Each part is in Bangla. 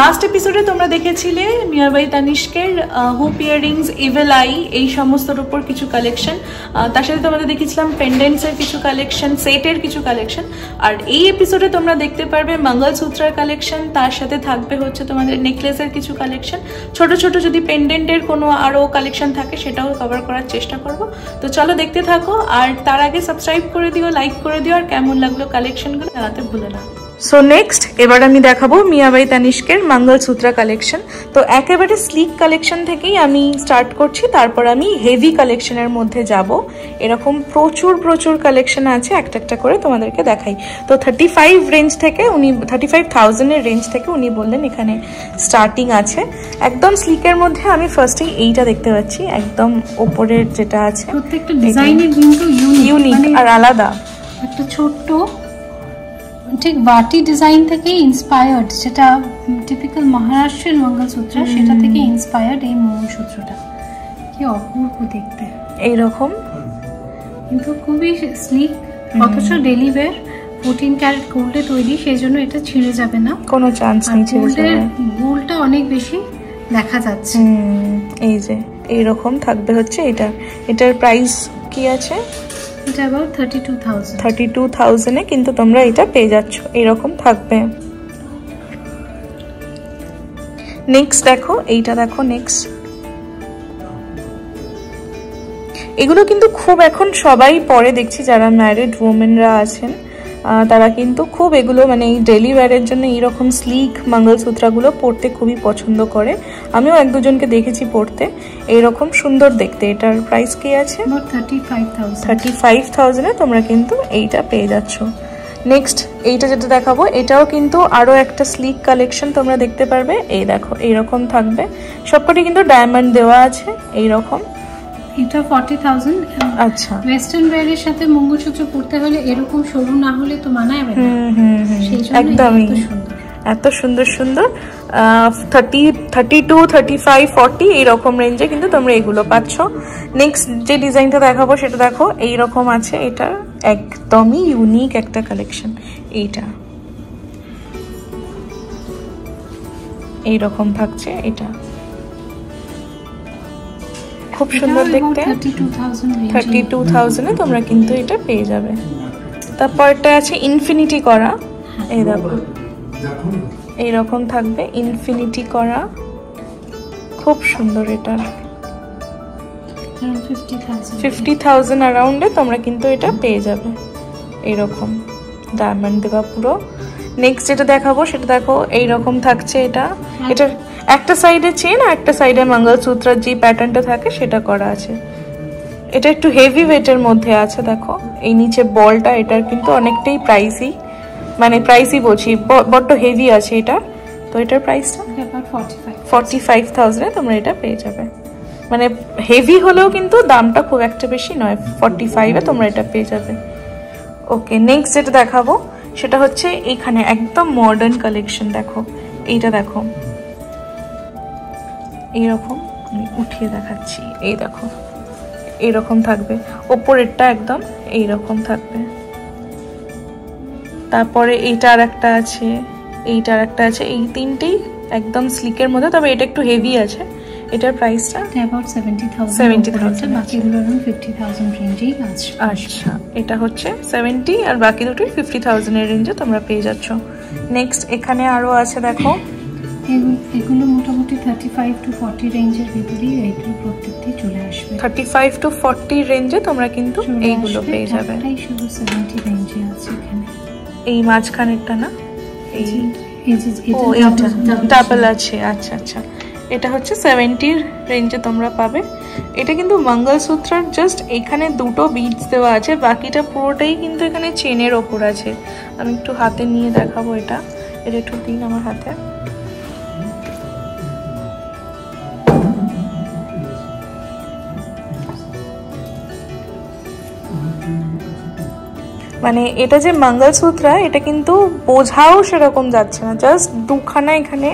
লাস্ট এপিসোডে তোমরা দেখেছিলে মিয়াবাই তানিষ্কের হুপ ইয়াররিংস, ইভিল আই, এই সমস্তর উপর কিছু কালেকশন। তার সাথে তোমাদের দেখেছিলাম পেন্ডেন্টসের কিছু কালেকশন, সেটের কিছু কালেকশন। আর এই এপিসোডে তোমরা দেখতে পারবে মঙ্গলসূত্রার কালেকশন, তার সাথে থাকবে হচ্ছে তোমাদের নেকলেসের কিছু কালেকশন, ছোট ছোট যদি পেন্ডেন্টের কোনো আরও কালেকশন থাকে সেটাও কভার করার চেষ্টা করব। তো চলো দেখতে থাকো, আর তার আগে সাবস্ক্রাইব করে দিও, লাইক করে দিও, আর কেমন লাগলো কালেকশনগুলো জানাতে ভুলো না। সো নেক্সট এবার আমি দেখাবো মিয়াবাই তানিষ্কের মঙ্গলসূত্রা কালেকশন। তো একেবারে স্লিক কালেকশন থেকেই আমি স্টার্ট করছি, তারপর আমি হেভি কালেকশনের মধ্যে যাব। এরকম প্রচুর প্রচুর কালেকশন আছে, একটা একটা করে তোমাদেরকে দেখাই। তো 35 রেঞ্জ থেকে উনি 35,000-এর রেঞ্জ থেকে উনি বললেন এখানে স্টার্টিং আছে। একদম স্লিকের মধ্যে আমি ফার্স্টেই এইটা দেখতে পাচ্ছি, একদম ওপরের যেটা আছে, প্রত্যেকটা ডিজাইনের কিন্তু ইউনিক আর আলাদা। একটা ছোট্ট ঠিক বাটি ডিজাইন থেকে ইন্সপায়ার্ড, যেটা টিপিক্যাল মহারাষ্ট্রের মঙ্গলসূত্র, সেটা থেকে ইন্সপায়ার্ড এই মঙ্গলসূত্রটা। কি অপূর্ব দেখতে, এইরকম কিন্তু খুবই স্লিক, অথচ ডেলি ওয়্যার 14 ক্যারেট গোল্ডে তৈরি, সেই জন্য এটা ছিঁড়ে যাবে না, কোনো চান্স নেই ছিঁড়ে যাবে। গোল্ডটা অনেক বেশি দেখা যাচ্ছে। এই যে এইরকম থাকবে হচ্ছে এটা। এটার প্রাইস কি আছে? এটা about 32,000। 32,000-এ কিন্তু তোমরা এটা পেয়ে যাচ্ছ, এরকম থাকবে। নেক্সট দেখো, এইটা দেখো নেক্সট। এগুলো কিন্তু খুব এখন সবাই পরে দেখছি, যারা ম্যারিড ওমেনরা আছেন তারা কিন্তু খুব এগুলো মানে এই ডেলি ওয়্যারের জন্য এইরকম স্লিক মঙ্গলসূত্রাগুলো পরতে খুবই পছন্দ করে। আমিও এক দুজনকে দেখেছি পরতে, এইরকম সুন্দর দেখতে। এটার প্রাইস কি আছে? 35,000-এ তোমরা কিন্তু এইটা পেয়ে যাচ্ছ। নেক্সট এইটা যেটা দেখাবো, এটাও কিন্তু আরও একটা স্লিক কালেকশন তোমরা দেখতে পারবে। এই দেখো এইরকম থাকবে, সবকটি কিন্তু ডায়মন্ড দেওয়া আছে এইরকম। এটা 40,000। আচ্ছা, ওয়েস্টার্ন ওয়্যারের সাথে মঙ্গলসূত্র পরতে হলে এরকম সরু না হলে তো মানায় না। একদমই এত সুন্দর সুন্দর 30, 32, 35, 40 এইরকম রেঞ্জে কিন্তু তোমরা এগুলো পাচ্ছ। নেক্সট যে ডিজাইনটা দেখাবো সেটা দেখো, এইরকম আছে। এটা একদমই ইউনিক একটা কালেকশন। এইটা এইরকম থাকছে, এটা খুব সুন্দর দেখতে। 32,000-এ তোমরা কিন্তু এটা পেয়ে যাবে। তারপরটা আছে ইনফিনিটি করা, এই দেখো এইরকম থাকবে ইনফিনিটি করা, খুব সুন্দর। এটা 50,000 অ্যারাউন্ডে তোমরা কিন্তু এটা পেয়ে যাবে, এইরকম ডায়মন্ড দেওয়া পুরো। নেক্সট যেটা দেখাবো সেটা দেখো, এইরকম থাকছে। এটার একটা সাইডে চেন আর একটা সাইডে মঙ্গলসূত্রের যে প্যাটার্নটা থাকে সেটা করা আছে। এটা একটু হেভি ওয়েটের মধ্যে আছে, দেখো এই নিচে বলটা। এটার কিন্তু অনেকটাই প্রাইসি, মানে প্রাইসই বলছি, বড্ড হেভি আছে এটা। তো এটার প্রাইসটা 45,000-এ তোমরা এটা পেয়ে যাবে। মানে হেভি হলেও কিন্তু দামটা খুব একটা বেশি নয়, 45-এ তোমরা এটা পেয়ে যাবে। ওকে, নেক্সট যেটা দেখাবো সেটা হচ্ছে এখানে একদম মডার্ন কালেকশন। দেখো এইটা দেখো, এইরকম উঠিয়ে দেখাচ্ছি। এই দেখো এইরকম থাকবে, ওপরেরটা একদম এইরকম থাকবে। তারপরে এইটার একটা আছে, এইটার একটা আছে। এই তিনটেই একদম স্লিকের মধ্যে, তবে এটা একটু হেভি আছে। এটার প্রাইসটা about 70,000। বাকিগুলো 50,000 রেঞ্জেই আছে। আচ্ছা, এটা হচ্ছে 70 আর বাকি দুটোই 50,000-এর রেঞ্জে তোমরা পেয়ে যাচ্ছ। নেক্সট এখানে আরো আছে, দেখো এগুলো মোটামুটি 35 to 40 রেঞ্জের ভিতরেই এইগুলো প্রত্যেকটি চলে আসবে। 35 to 40 রেঞ্জে তোমরা কিন্তু এইগুলো পেয়ে যাবে। এটাই শুধু 70 রেঞ্জে আছে এখানে। এই মাঝখানেরটা না, এই ডাবল আছে। আচ্ছা আচ্ছা, এটা হচ্ছে 70 রেঞ্জে তোমরা পাবে। এটা কিন্তু মঙ্গলসূত্রের জাস্ট এখানে দুটো বিটস দেওয়া আছে, বাকিটা পুরোটাই কিন্তু এখানে চেনের ওপর আছে। আমি একটু হাতে নিয়ে দেখাবো। এটা একটু দিন আমার হাতে। মানে এটা যে মঙ্গলসূত্র, এটা কিন্তু বোঝাও সেরকম যাচ্ছে না। জাস্ট দুখানা এখানে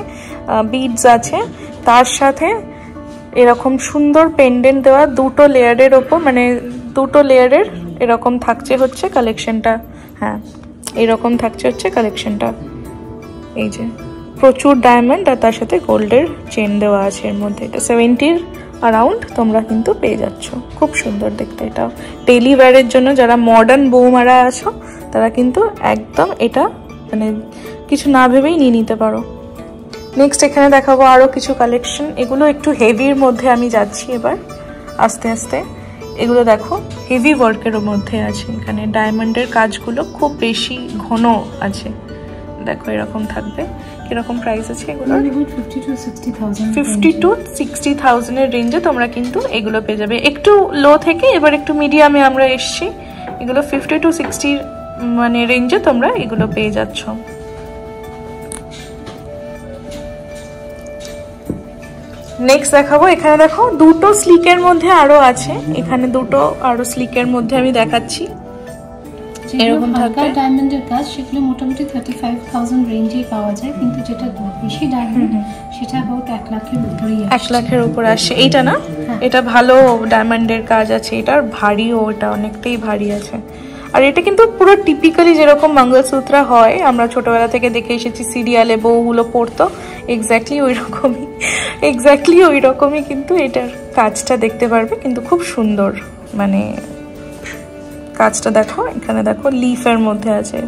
বিডস আছে, তার সাথে এরকম সুন্দর পেন্ডেন্ট দেওয়া দুটো লেয়ারের ওপর, মানে দুটো লেয়ারের এরকম থাকছে হচ্ছে কালেকশনটা। হ্যাঁ, এরকম থাকছে হচ্ছে কালেকশনটা। এই যে প্রচুর ডায়মন্ড আর তার সাথে গোল্ডের চেন দেওয়া আছে এর মধ্যে। এটা 70 অ্যারাউন্ড তোমরা কিন্তু পেয়ে যাচ্ছ। খুব সুন্দর দেখতে। এটা ডেইলি ওয়্যারের জন্য যারা মডার্ন বৌমারা আছো তারা কিন্তু একদম এটা মানে কিছু না ভেবেই নিয়ে নিতে পারো। নেক্সট এখানে দেখাবো আরও কিছু কালেকশন। এগুলো একটু হেভির মধ্যে আমি যাচ্ছি এবার আস্তে আস্তে। এগুলো দেখো হেভি ওয়ার্কের মধ্যে আছে, এখানে ডায়মন্ডের কাজগুলো খুব বেশি ঘন আছে। দেখো এরকম থাকবে। কিরকম প্রাইস আছে এগুলো? 50 to 60,000 এর রেঞ্জে তোমরা কিন্তু এগুলো পেয়ে যাবে। একটু লো থেকে এবার একটু মিডিয়ামে আমরা এসছি। এগুলো 50 to 60 মানে রেঞ্জে তোমরা এগুলো পেয়ে যাচ্ছ। নেক্সট দেখাবো, এখানে দেখো দুটো স্লিকের মধ্যে আরো আছে। এখানে দুটো আরো স্লিকের মধ্যে আমি দেখাচ্ছি। এরকম থাকা ডায়মন্ডের কাজ সেগুলো মোটামুটি 35,000 রেঞ্জেই পাওয়া যায়, কিন্তু যেটা বেশি ডায়মন্ড সেটা অ্যাবাউট 1 লাখের উপরেই আসে। 1 লাখের উপরে আসে। এইটা না, এটা ভালো ডায়মন্ডের কাজ আছে, এটার ভারীও, এটা অনেকটাই ভারী আছে। আর এটা কিন্তু পুরো টিপিক্যালি যেরকম মঙ্গলসূত্রা হয় আমরা ছোটবেলা থেকে দেখে এসেছি সিরিয়ালে বউগুলো পরতো, এক্স্যাক্টলি ওই রকমই কিন্তু এটার কাজটা দেখতে পারবে। কিন্তু খুব সুন্দর মানে কাজটা দেখো। এখানে দেখো লিফের মধ্যে আছে,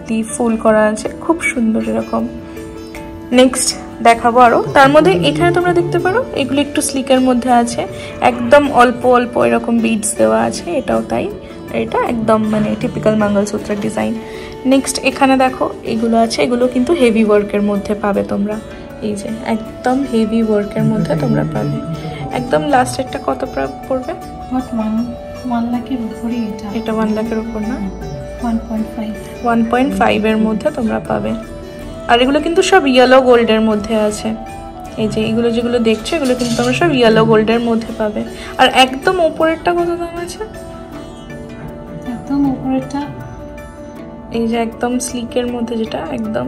লিফ ফুল করা আছে, খুব সুন্দর এরকম। নেক্সট দেখাবো আরো, তার মধ্যে এখানে তোমরা দেখতে পারো এগুলো একটু স্লিকের মধ্যে আছে, একদম অল্প অল্প এরকম বিডস দেওয়া আছে, এটাও তাই। এটা একদম মানে টিপিক্যাল মঙ্গলসূত্রের ডিজাইন। নেক্সট এখানে দেখো এগুলো আছে, এগুলো কিন্তু হেভি ওয়ার্কের মধ্যে পাবে তোমরা। এই যে একদম হেভি ওয়ার্কের মধ্যে তোমরা পাবে। একদম লাস্টেরটা কত পড়বে? 1 লাখের উপরে। এটা 1 লাখের উপর না, 1.5 এর মধ্যে তোমরা পাবে। আর এগুলো কিন্তু সব ইয়েলো গোল্ডের মধ্যে আছে। এই যে এগুলো যেগুলো দেখছো এগুলো কিন্তু তোমরা সব ইয়েলো গোল্ডের মধ্যে পাবে। আর একদম উপরেরটা কত দাম আছে? একদম উপরেরটা এই যে একদম স্লিকের মধ্যে যেটা একদম,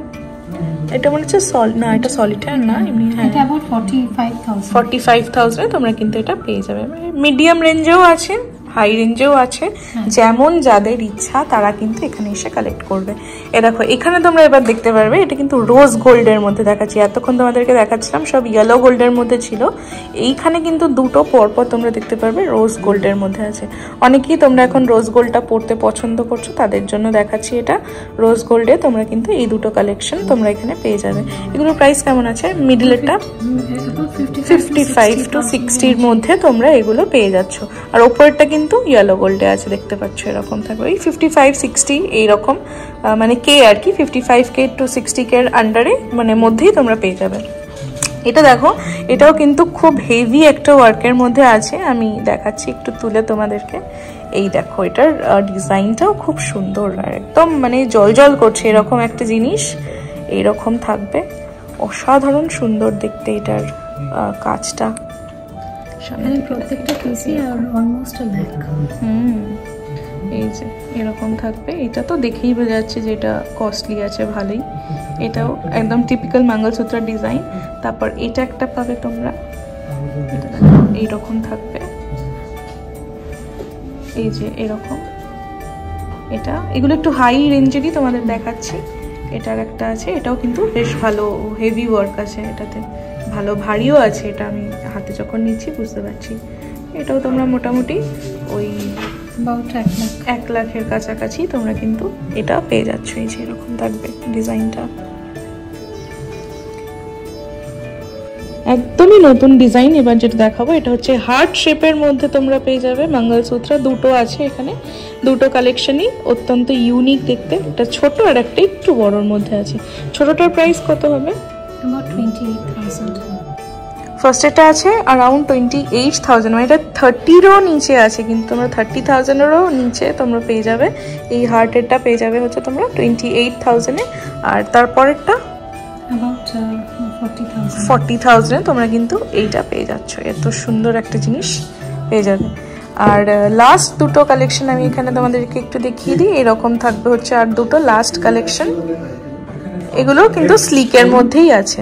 এটা মনে হচ্ছে না, এটা সলিটার না, এমনি। হ্যাঁ, এটা अबाउट 45,000 এ তোমরা কিন্তু এটা পেয়ে যাবে। মিডিয়াম রেঞ্জেও আছে, হাই রেঞ্জেও আছে, যেমন যাদের ইচ্ছা তারা কিন্তু এখানে এসে কালেক্ট করবে। এ দেখো এখানে তোমরা এবার দেখতে পারবে এটা কিন্তু রোজ গোল্ডের মধ্যে দেখাচ্ছি। এতক্ষণ তোমাদেরকে দেখাচ্ছিলাম সব ইয়েলো গোল্ডের মধ্যে ছিল, এইখানে কিন্তু দুটো পরপর তোমরা দেখতে পারবে রোজ গোল্ডের মধ্যে আছে। অনেকেই তোমরা এখন রোজ গোল্ডটা পরতে পছন্দ করছো, তাদের জন্য দেখাচ্ছি এটা রোজ গোল্ডে। তোমরা কিন্তু এই দুটো কালেকশন তোমরা এখানে পেয়ে যাবে। এগুলোর প্রাইস কেমন আছে? মিডলেরটা 55 to 60 এর মধ্যে তোমরা এগুলো পেয়ে যাচ্ছ। আর ওপরেরটা কিন্তু ইয়েলো গোল্ডে আছে, দেখতে পাচ্ছ এরকম থাকবে। ওই 55-60 এইরকম মানে কে আর কি, 55K to 60K এর আন্ডারে মানে মধ্যেই তোমরা পেয়ে যাবে। এটা দেখো এটাও কিন্তু খুব হেভি একটা ওয়ার্কের মধ্যে আছে, আমি দেখাচ্ছি একটু তুলে তোমাদেরকে। এই দেখো এটার ডিজাইনটাও খুব সুন্দর আর একদম মানে জল করছে এরকম একটা জিনিস এইরকম থাকবে। অসাধারণ সুন্দর দেখতে এটার কাজটা। প্রত্যেকটা পিসই অলমোস্ট আ লাখ। এই যে এরকম থাকবে। এটা তো দেখেই বোঝা যাচ্ছে যে এটা কস্টলি আছে ভালোই। এটাও একদম টিপিক্যাল মঙ্গলসূত্রের ডিজাইন। তারপর এটা একটা পাবে তোমরা, এটা দেখো এইরকম থাকবে। এই যে এরকম, এটা এগুলো একটু হাই রেঞ্জেরই তোমাদের দেখাচ্ছি। এটার একটা আছে, এটাও কিন্তু বেশ ভালো হেভি ওয়ার্ক আছে এটাতে, ভালো ভারীও আছে। এটা আমি হাতে যখন নিচ্ছি বুঝতে পারছি। এটাও তোমরা মোটামুটি ওই 1 লাখের কাছাকাছি তোমরা কিন্তু এটা পেয়ে যাচ্ছ। এই যে এরকম থাকবে ডিজাইনটা, একদমই নতুন ডিজাইন। এবার যেটা দেখাবো এটা হচ্ছে হার্ট শেপের মধ্যে তোমরা পেয়ে যাবে মঙ্গলসূত্র। দুটো আছে এখানে, দুটো কালেকশনই অত্যন্ত ইউনিক দেখতে। একটা ছোট আর একটা একটু বড়োর মধ্যে আছে। ছোটটার প্রাইস কত হবে? about 28,000। ফার্স্ট এটা আছে অ্যারাউন্ড 28,000, মানে এটা 30-এরও নিচে আছে, কিন্তু তোমরা 30,000-এরও নিচে তোমরা পেয়ে যাবে। এই হার্টেরটা পেয়ে যাবে হচ্ছে তোমরা 28,000-এ। আর তারপরেরটা about 40,000-এ তোমরা কিন্তু এইটা পেয়ে যাচ্ছ। এত সুন্দর একটা জিনিস পেয়ে যাবে। আর লাস্ট দুটো কালেকশন আমি এখানে তোমাদেরকে একটু দেখিয়ে দিই। এরকম থাকবে হচ্ছে আর দুটো লাস্ট কালেকশন। এগুলো কিন্তু স্লিকের মধ্যেই আছে।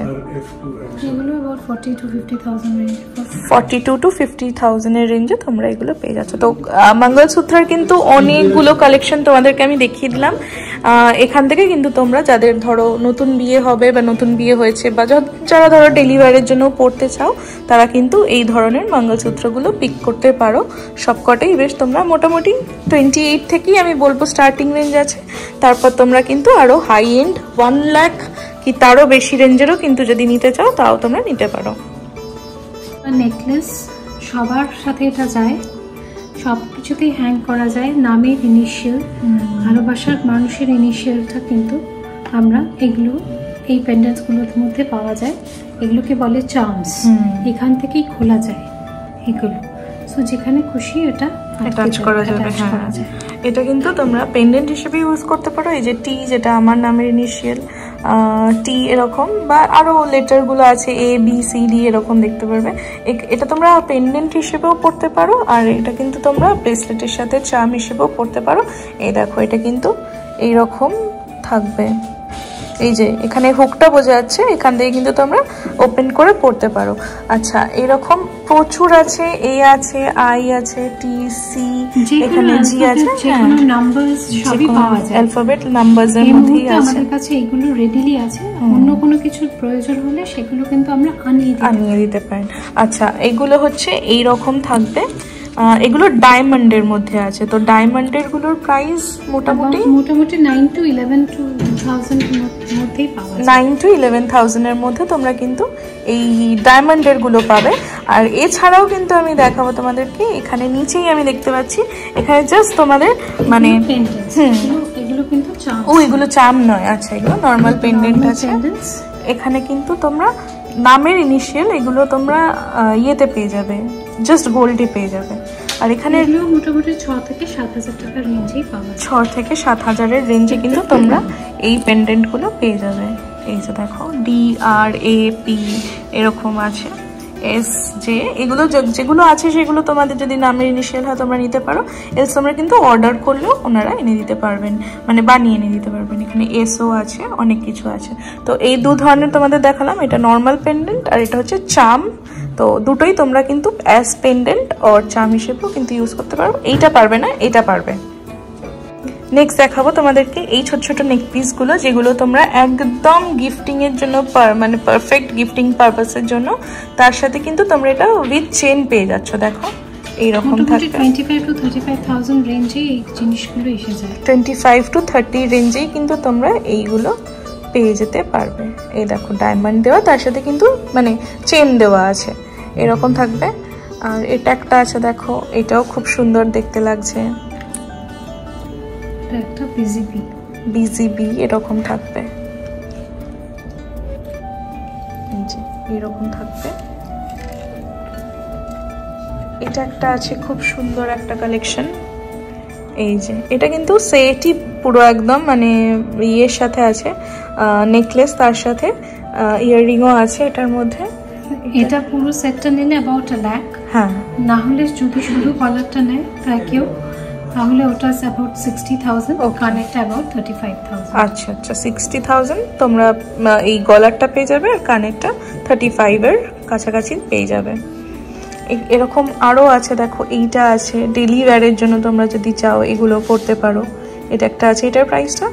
এগুলো about 42 to 50,000 এর রেঞ্জে তোমরা এগুলো পেয়ে যাচ্ছ। তো মঙ্গলসূত্রের কিন্তু অনেকগুলো কালেকশন তোমাদেরকে আমি দেখিয়ে দিলাম। এখান থেকে কিন্তু তোমরা যাদের ধরো নতুন বিয়ে হবে বা নতুন বিয়ে হয়েছে বা যারা ধরো ডেলিভারির জন্য পড়তে চাও তারা কিন্তু এই ধরনের মঙ্গলসূত্রগুলো পিক করতে পারো। সবকটাই বেশ তোমরা মোটামুটি 28 থেকেই আমি বলবো স্টার্টিং রেঞ্জ আছে। তারপর তোমরা কিন্তু আরো হাই এন্ড 1 লাখ কি তারও বেশি রেঞ্জেরও কিন্তু যদি নিতে চাও তাও তোমরা নিতে পারো। নেকলেস সবার সাথে এটা যায়, সব কিছুতেই হ্যাং করা যায়, নামের ইনিশিয়াল, ভালোবাসার মানুষের ইনিশিয়ালটা কিন্তু আমরা এগুলো এই পেন্ডেন্টসগুলোর মধ্যে পাওয়া যায়। এগুলোকে বলে চার্মস, এখান থেকেই খোলা যায় এগুলো। সো যেখানে খুশি এটা অ্যাটাচ করা যাবে। হ্যাঁ, এটা কিন্তু তোমরা পেন্ডেন্ট হিসেবে ইউজ করতে পারো। এই যে টি, যেটা আমার নামের ইনিশিয়াল টি এরকম, বা আরো লেটার গুলো আছে A B C D এরকম দেখতে পারবে। এটা তোমরা পেন্ডেন্ট হিসেবেও পড়তে পারো, আর এটা কিন্তু তোমরা ব্রেসলেটের সাথে চার্ম হিসেবেও পড়তে পারো। এই দেখো, এটা কিন্তু এইরকম থাকবে। এই যে এখানে হুকটা বোঝা যাচ্ছে, এখান থেকে কিন্তু তোমরা ওপেন করে পড়তে পারো। আচ্ছা, এরকম প্রচুর আছে, A আছে, I আছে, T C, এখানে G আছে, নাম্বারস সবই পাওয়া যায়, অ্যালফাবেট নাম্বারসের মধ্যেই আছে। আমাদের কাছে এগুলো রেডিলি আছে, অন্য কোনো কিছুর প্রয়োজন হলে সেগুলো কিন্তু আমরা আনিয়ে দিতে পারি। আচ্ছা, এগুলো হচ্ছে এই রকম থাকবে। এগুলো ডায়মন্ডের মধ্যে আছে। তো ডায়মন্ডের গুলোর প্রাইস মোটামুটি 9 to 11,000 মধ্যেই পাওয়া যায়। 9 to 11,000 এর মধ্যে তোমরা কিন্তু এই ডায়মন্ডের গুলো পাবে। আর এছাড়াও কিন্তু আমি দেখাবো তোমাদেরকে, এখানে নিচেই আমি দেখতে পাচ্ছি, এখানে জাস্ট তোমাদের মানে এগুলো কিন্তু চার্ম, এগুলো চার্ম নয়। আচ্ছা, এগুলো নরমাল পেন্ডেন্ট আছে। এখানে কিন্তু তোমরা নামের ইনিশিয়াল এগুলো তোমরা ইয়েতে পেয়ে যাবে, জাস্ট গোল্ডে পেয়ে যাবে। আর এখানে মোটামুটি 6 থেকে 7,000 টাকার রেঞ্জেই পাওয়া যায়। 6 থেকে 7,000 এর রেঞ্জে কিন্তু তোমরা এই পেন্ডেন্ট গুলো পেয়ে যাবে। এই যে দেখো, DRAP এরকম আছে, SJ, এগুলো যেগুলো আছে সেগুলো তোমাদের যদি নামের ইনিশিয়াল হয় তোমরা নিতে পারো। এলস তোমরা কিন্তু অর্ডার করলেও ওনারা এনে দিতে পারবেন, মানে বানিয়ে এনে দিতে পারবেন। এখানে SO আছে, অনেক কিছু আছে। তো এই দু ধরনের তোমাদের দেখালাম, এটা নর্মাল পেন্ডেন্ট আর এটা হচ্ছে চার্ম। তো দুটোই তোমরা কিন্তু অ্যাজ পেন্ডেন্ট আর চার্ম হিসেবেও কিন্তু ইউজ করতে পারো। এইটা পারবে না, এটা পারবে। নেক্সট দেখাবো তোমাদেরকে এই ছোট ছোট নেক পিস গুলো, যেগুলো তোমরা একদম গিফটিং এর জন্য, মানে পারফেক্ট গিফটিং পারপাসের জন্য। তার সাথে কিন্তু তোমরা এটা উইথ চেন পেয়ে যাচ্ছ। দেখো, এইরকম থাকবে। 25 to 35,000 রেঞ্জে এই জিনিসগুলো এসে যায়। 25 to 30 রেঞ্জেই কিন্তু তোমরা এইগুলো পেয়ে যেতে পারবে। এই দেখো, ডায়মন্ড দেওয়া, তার সাথে কিন্তু মানে চেন দেওয়া আছে, এরকম থাকবে। আর এটা একটা আছে, দেখো, এটাও খুব সুন্দর দেখতে লাগছে। একটা বিজিবি এরকম থাকবে, এরকম থাকবে। এটা একটা আছে, খুব সুন্দর একটা কালেকশন। এই যে এটা কিন্তু সেটই পুরো একদম মানে ইয়ের সাথে আছে, নেকলেস, তার সাথে ইয়াররিংও আছে এটার মধ্যে। এটা পুরো সেটটা নিলে অ্যাবাউট 1 লাখ। হ্যাঁ, না হলে যদি শুধু কলারটা নেয় কেউ, তাহলে ওটা অ্যাবাউট 60,000, ও কানেরটা অ্যাবাউট 35,000। আচ্ছা আচ্ছা, 60,000 তোমরা এই গলারটা পেয়ে যাবে, আর কানেরটা 35 এর কাছাকাছি পেয়ে যাবে। এরকম আরো আছে, দেখো, এইটা আছে ডেলি ওয়্যারের জন্য, তোমরা যদি চাও এগুলো করতে পারো। এটা একটা আছে, এটার প্রাইসটা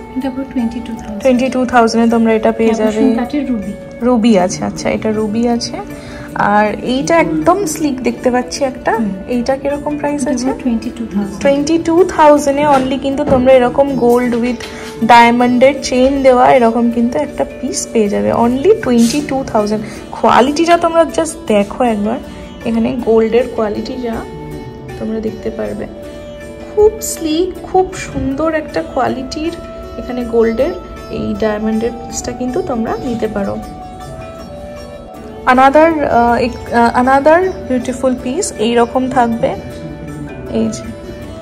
22,000 এ তোমরা এটা পেয়ে যাবে। রুবি আছে, আচ্ছা, এটা রুবি আছে। আর এইটা একদম স্লিক দেখতে পাচ্ছি একটা, এইটা কিরকম প্রাইস আছে? 22,000 এ অনলি কিন্তু তোমরা এরকম গোল্ড উইথ ডায়মন্ডের চেইন দেওয়া এরকম কিন্তু একটা পিস পেয়ে যাবে অনলি 22,000। কোয়ালিটিটা তোমরা জাস্ট দেখো একবার, এখানে গোল্ডের কোয়ালিটি যা তোমরা দেখতে পারবে, খুব স্লিক, খুব সুন্দর একটা কোয়ালিটির এখানে গোল্ডের এই ডায়মন্ডের পিসটা কিন্তু তোমরা নিতে পারো। another beautiful piece এইরকম থাকবে। এই যে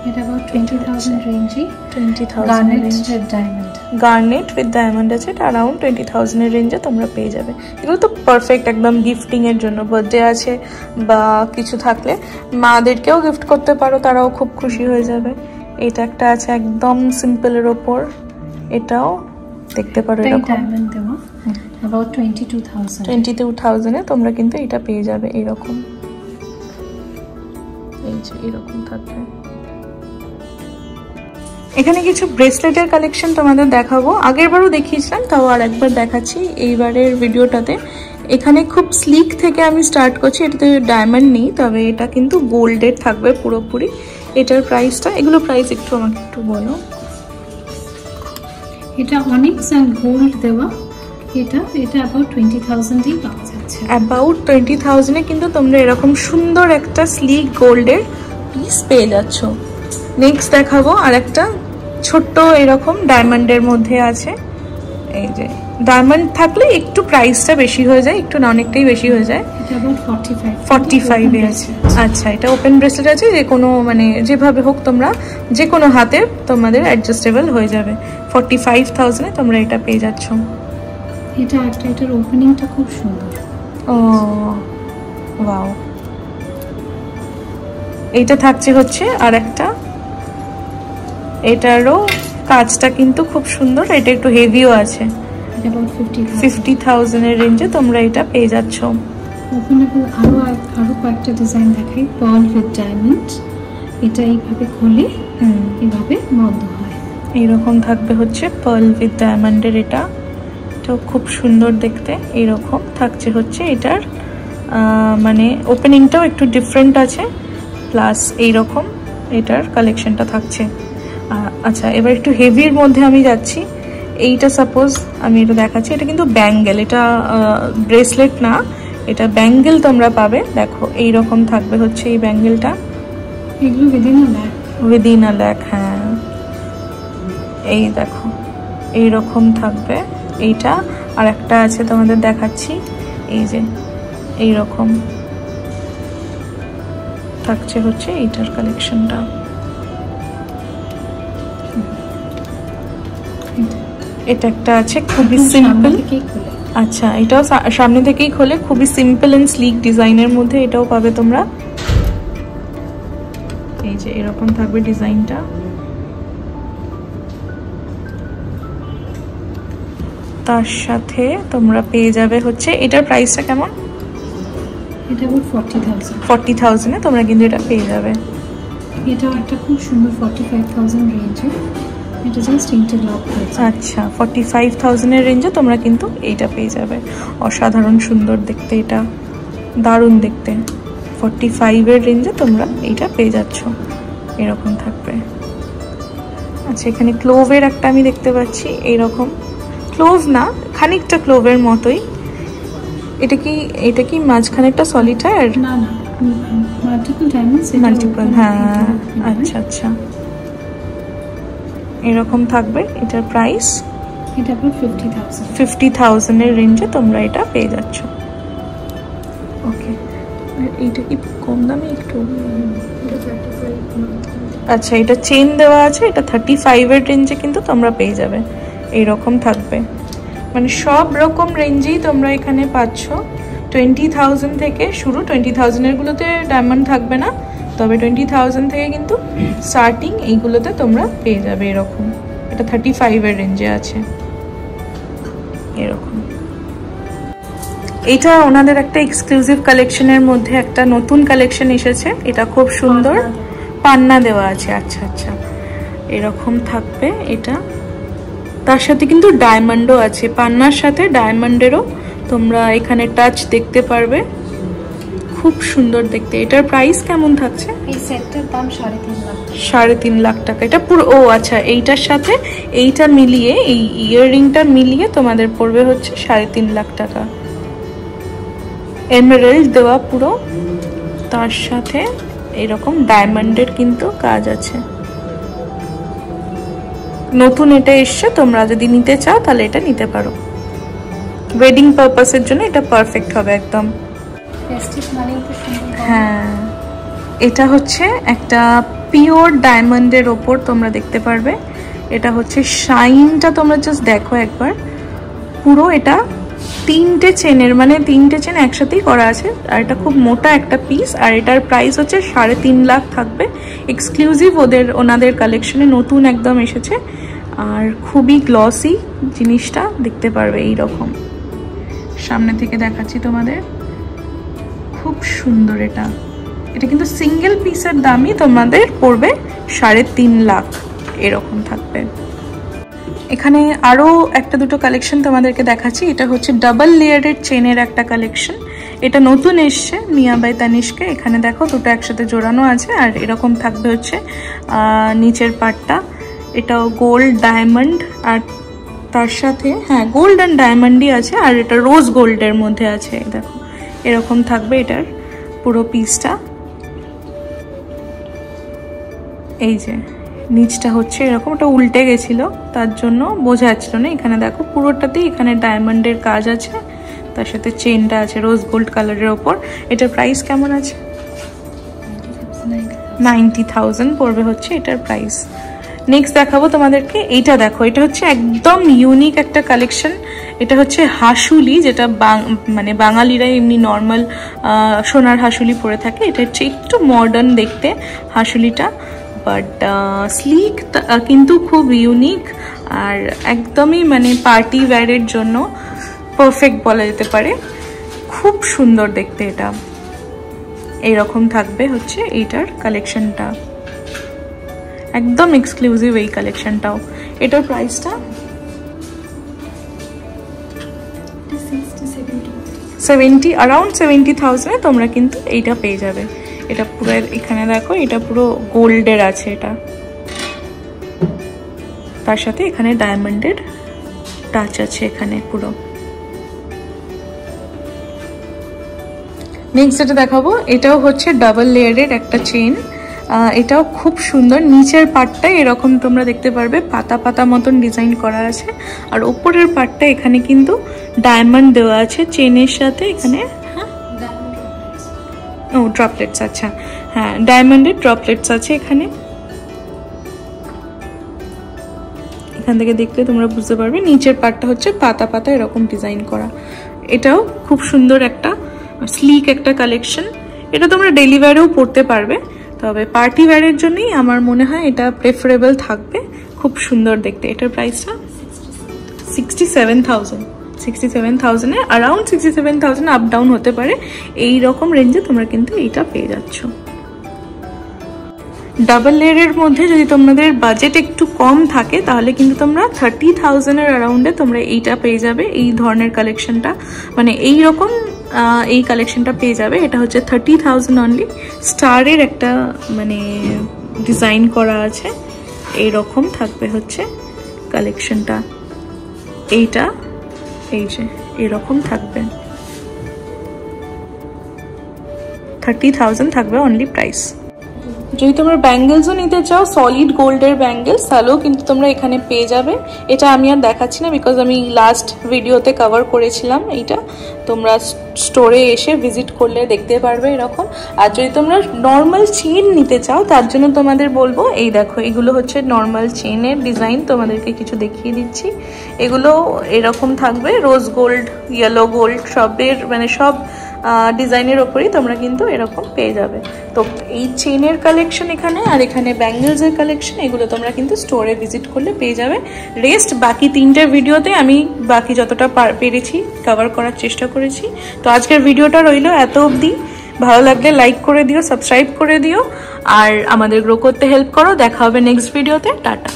এটা about 20,000 রেঞ্জে, 20,000 গার্নেট উইথ ডায়মন্ড আছে, এটা अराउंड 20,000 এর রেঞ্জে তোমরা পেয়ে যাবে। এগুলো তো পারফেক্ট একদম গিফটিং এর জন্য, বার্থডে আছে বা কিছু থাকলে মাদেরকেও গিফট করতে পারো, তারাও খুব খুশি হয়ে যাবে। এটা একটা আছে একদম সিম্পলের ওপর, এটাও দেখতে পারো এরকম। about 22,000 22,000-এ তোমরা কিন্তু এটা পেয়ে যাবে এরকম। এই যে এরকম থাকবে। এখানে কিছু ব্রেসলেটের কালেকশন তোমাদের দেখাবো, আগেরবারও দেখিয়েছিলাম তাও আর একবার দেখাচ্ছি এইবারের ভিডিওটাতে। এখানে খুব স্লিক থেকে আমি স্টার্ট করছি, এটাতে ডায়মন্ড নেই, তবে এটা কিন্তু গোল্ডের থাকবে পুরোপুরি। এটার প্রাইসটা, এগুলো প্রাইস একটু আমাকে একটু বলো। এটা অনিক্স এন্ড গোল্ড দেওয়া, এটা অ্যাবাউট 20,000-এই পাওয়া যাচ্ছে। অ্যাবাউট 20,000-এ কিন্তু তোমরা এরকম সুন্দর একটা স্লিক গোল্ডের পিস পেয়ে যাচ্ছ। নেক্সট দেখাবো আর একটা ছোট্ট এরকম ডায়মন্ডের মধ্যে আছে। এই যে ডায়মন্ড থাকলে একটু প্রাইসটা বেশি হয়ে যায়, একটু না অনেকটাই বেশি হয়ে যায়। এটা अबाउट 45 আছে। আচ্ছা, এটা ওপেন ব্রেসলেট আছে, যে কোনো মানে যেভাবে হোক তোমরা যে কোনো হাতে তোমাদের অ্যাডজাস্টেবল হয়ে যাবে। 45,000-এ তোমরা এটা পেয়ে যাচ্ছ। এটা একটা, এটার ওপেনিংটা খুব সুন্দর। ও ওয়াও। এইটা থাকছে হচ্ছে আর একটা, এটারও কাজটা কিন্তু খুব সুন্দর, এটা একটু হেভিও আছে। 50,000-এর রেঞ্জে তোমরা এটা পেয়ে যাচ্ছ। ওপেনেবল আরো কয়েকটা ডিজাইন দেখাই। পার্ল উইথ ডায়মন্ড, এটা এইভাবে খুলে এইভাবে বন্ধ হয়, এইরকম থাকবে হচ্ছে পার্ল উইথ ডায়মন্ডের। এটা তো খুব সুন্দর দেখতে। এইরকম থাকছে হচ্ছে এটার মানে ওপেনিংটাও একটু ডিফারেন্ট আছে, প্লাস এইরকম এটার কালেকশনটা থাকছে। আচ্ছা, এবার একটু হেভির মধ্যে আমি যাচ্ছি। এইটা সাপোজ আমি এটা দেখাচ্ছি, এটা কিন্তু ব্যাঙ্গেল, এটা ব্রেসলেট না, এটা ব্যাঙ্গেল তোমরা পাবে। দেখো এইরকম থাকবে হচ্ছে এই ব্যাঙ্গেলটা, এগুলো উইদিন আ লাখ। হ্যাঁ, এই দেখো এইরকম থাকবে এইটা। আর একটা আছে তোমাদের দেখাচ্ছি, এই যে এইরকম থাকছে হচ্ছে এইটার কালেকশনটা। এটা একটা আছে খুবই সিম্পল। আচ্ছা, এটাও সামনে থেকেই খোলে, খুবই সিম্পল এন্ড স্লিক ডিজাইনের মধ্যে এটাও পাবে তোমরা। এই যে এরকম থাকবে ডিজাইনটা। তার সাথে তোমরা পেয়ে যাবে হচ্ছে, এটার প্রাইসটা কেমন? এটা 40,000-এ তোমরা কিন্তু এটা পেয়ে যাবে। এটাও একটা খুব সুন্দর 45,000 রেঞ্জে, এটা জাস্ট ইন্টারলক হয়েছে। আচ্ছা, 45,000-এর রেঞ্জে তোমরা কিন্তু এইটা পেয়ে যাবে। অসাধারণ সুন্দর দেখতে, এটা দারুণ দেখতে। 45-এর রেঞ্জে তোমরা এইটা পেয়ে যাচ্ছ, এরকম থাকবে। আচ্ছা, এখানে ক্লোভের একটা আমি দেখতে পাচ্ছি, এইরকম ক্লোভ না, খানিকটা ক্লোভের মতোই। এটা কি মাঝখানে একটা সলিটার? না, মাল্টিপল ডায়মন্ডস, মাল্টিপল। হ্যাঁ, আচ্ছা আচ্ছা, এরকম থাকবে। এটার প্রাইস এটা 50,000-এর রেঞ্জে তোমরা এটা পেয়ে যাচ্ছ। ওকে, এইটা কি কম দামে একটু? আচ্ছা, এটা চেন দেওয়া আছে, এটা 35-এর রেঞ্জে কিন্তু তোমরা পেয়ে যাবে। এইরকম থাকবে, মানে সব রকম রেঞ্জেই তোমরা এখানে পাচ্ছ। 20,000 থেকে শুরু, 20,000-এর গুলোতে ডায়মন্ড থাকবে না, তবে 20,000 থেকে কিন্তু স্টার্টিং এইগুলোতে তোমরা পেয়ে যাবে এরকম। এটা 35-এর রেঞ্জে আছে এরকম। এটা ওনাদের একটা এক্সক্লুসিভ কালেকশনের মধ্যে একটা নতুন কালেকশন এসেছে, এটা খুব সুন্দর, পান্না দেওয়া আছে। আচ্ছা আচ্ছা, এরকম থাকবে এটা। তার সাথে কিন্তু ডায়মন্ডও আছে, পান্নার সাথে ডায়মন্ডেরও তোমরা এখানে টাচ দেখতে পারবে, খুব সুন্দর দেখতে। এটার প্রাইস কেমন থাকছে? এই সেটটার দাম 3.5 লাখ। 3.5 লাখ টাকা এটা পুরো। ও আচ্ছা, এইটার সাথে এইটা মিলিয়ে, এই ইয়াররিংটা মিলিয়ে তোমাদের পড়বে হচ্ছে 3.5 লাখ টাকা। এমারাল্ড দেওয়া পুরো, তার সাথে এরকম ডায়মন্ডের কিন্তু কাজ আছে। নতুন এটা এসছে, তোমরা যদি নিতে চাও তাহলে এটা নিতে পারো। ওয়েডিং পারপাসের জন্য এটা পারফেক্ট হবে একদম। হ্যাঁ, এটা হচ্ছে একটা পিওর ডায়মন্ডের ওপর তোমরা দেখতে পারবে। এটা হচ্ছে শাইনটা তোমরা জাস্ট দেখো একবার, পুরো এটা 3টে চেনের, মানে 3টে চেন একসাথেই করা আছে। আর এটা খুব মোটা একটা পিস, আর এটার প্রাইস হচ্ছে 3.5 লাখ থাকবে। এক্সক্লুসিভ ওনাদের কালেকশনে নতুন একদম এসেছে, আর খুবই গ্লসি জিনিসটা দেখতে পারবে এইরকম। সামনে থেকে দেখাচ্ছি তোমাদের, খুব সুন্দর। এটা কিন্তু সিঙ্গেল পিসের দামই তোমাদের পড়বে 3.5 লাখ এরকম থাকবে। এখানে আরো একটা দুটো কালেকশন তোমাদেরকে দেখাচ্ছি। এটা হচ্ছে ডাবল লেয়ারের চেনের একটা কালেকশন, এটা নতুন এসছে মিয়া বাই তানিষ্কে। এখানে দেখো দুটো একসাথে জোড়ানো আছে, আর এরকম থাকবে হচ্ছে নিচের পার্টটা। এটাও গোল্ড ডায়মন্ড, আর তার সাথে হ্যাঁ গোল্ড অ্যান্ড ডায়মন্ডই আছে, আর এটা রোজ গোল্ডের মধ্যে আছে। দেখো এরকম থাকবে এটার পুরো পিসটা। এই যে নিচটা হচ্ছে এরকম, ওটা উল্টে গেছিল তার জন্য বোঝা যাচ্ছিল না। এখানে দেখো পুরোটাতেই এখানে ডায়মন্ডের কাজ আছে, তার সাথে চেনটা আছে রোজ গোল্ড কালারের ওপর। এটার প্রাইস কেমন আছে? 90,000 পড়বে হচ্ছে এটার প্রাইস। নেক্সট দেখাবো তোমাদেরকে, এইটা দেখো, এটা হচ্ছে একদম ইউনিক একটা কালেকশন। এটা হচ্ছে হাসুলি, যেটা মানে বাঙালিরা এমনি নর্মাল সোনার হাসুলি পরে থাকে। এটা হচ্ছে একটু মডার্ন দেখতে হাসুলিটা, বাট স্লিক কিন্তু খুব ইউনিক, আর একদমই মানে পার্টি ওয়্যারের জন্য পারফেক্ট বলা যেতে পারে। খুব সুন্দর দেখতে এটা। এইরকম থাকবে হচ্ছে এইটার কালেকশনটা, একদম এক্সক্লুসিভ এই কালেকশনটাও। এটার প্রাইসটা 70, অ্যারাউন্ড 70,000 তোমরা কিন্তু এইটা পেয়ে যাবে। এটা পুরো এখানে দেখো, এটা পুরো গোল্ডের আছে এটা, তার সাথে এখানে ডায়মন্ডের টাচ আছে এখানে পুরো। নেক্সট যেটা দেখাবো, এটাও হচ্ছে ডাবল লেয়ারের একটা চেন। এটাও খুব সুন্দর, নিচের পার্টটা এরকম তোমরা দেখতে পারবে পাতা পাতা মতন ডিজাইন করা আছে, আর উপরের পার্টটা এখানে কিন্তু ডায়মন্ড দেওয়া আছে চেনের সাথে। এখানে ও ড্রপলেটস, আচ্ছা হ্যাঁ ডায়মন্ডের ড্রপলেটস আছে এখানে। এখান থেকে দেখলে তোমরা বুঝতে পারবে নিচের পার্টটা হচ্ছে পাতা পাতা এরকম ডিজাইন করা। এটাও খুব সুন্দর একটা স্লিক একটা কালেকশন। এটা তোমরা ডেইলি ওয়্যারেও পরতে পারবে, তবে পার্টি ওয়্যারের জন্যই আমার মনে হয় এটা প্রেফারেবল থাকবে। খুব সুন্দর দেখতে। এটার প্রাইসটা 67,000 এ, অ্যারাউন্ড 67,000, আপ ডাউন হতে পারে। এই রকম রেঞ্জে তোমরা কিন্তু এইটা পেয়ে যাচ্ছ। ডাবল লেয়ারের মধ্যে যদি তোমাদের বাজেট একটু কম থাকে তাহলে কিন্তু তোমরা 30,000 এর অ্যারাউন্ডে তোমরা এইটা পেয়ে যাবে। এই ধরনের কালেকশনটা মানে এই রকম এই কালেকশনটা পেয়ে যাবে। এটা হচ্ছে 30,000 অনলি। স্টারের একটা মানে ডিজাইন করা আছে, এইরকম থাকবে হচ্ছে কালেকশনটা। এইটা এই যে এরকম থাকবে, 30,000 থাকবে অনলি প্রাইস। যদি তোমরা ব্যাঙ্গেলসও নিতে চাও, সলিড গোল্ডের ব্যাঙ্গেলস, তাহলেও কিন্তু তোমরা এখানে পেয়ে যাবে। এটা আমি আর দেখাচ্ছি না, বিকজ আমি লাস্ট ভিডিওতে কভার করেছিলাম। এইটা তোমরা স্টোরে এসে ভিজিট করলে দেখতে পারবে এরকম। আর যদি তোমরা নর্মাল চেন নিতে চাও তার জন্য তোমাদের বলবো, এই দেখো এগুলো হচ্ছে নর্মাল চেনের ডিজাইন, তোমাদেরকে কিছু দেখিয়ে দিচ্ছি। এগুলো এরকম থাকবে, রোজ গোল্ড, ইয়েলো গোল্ড, সবের মানে সব ডিজাইনের ওপরেই তোমরা কিন্তু এরকম পেয়ে যাবে। তো এই চেনের কালেকশন এখানে, আর এখানে ব্যাঙ্গেলসের কালেকশন, এগুলো তোমরা কিন্তু স্টোরে ভিজিট করলে পেয়ে যাবে। রেস্ট বাকি 3টে ভিডিওতে আমি বাকি যতটা পেরেছি কভার করার চেষ্টা করেছি। তো আজকের ভিডিওটা রইলো এত অবধি। ভালো লাগলে লাইক করে দিও, সাবস্ক্রাইব করে দিও, আর আমাদের গ্রো করতে হেল্প করো। দেখা হবে নেক্সট ভিডিওতে। টাটা।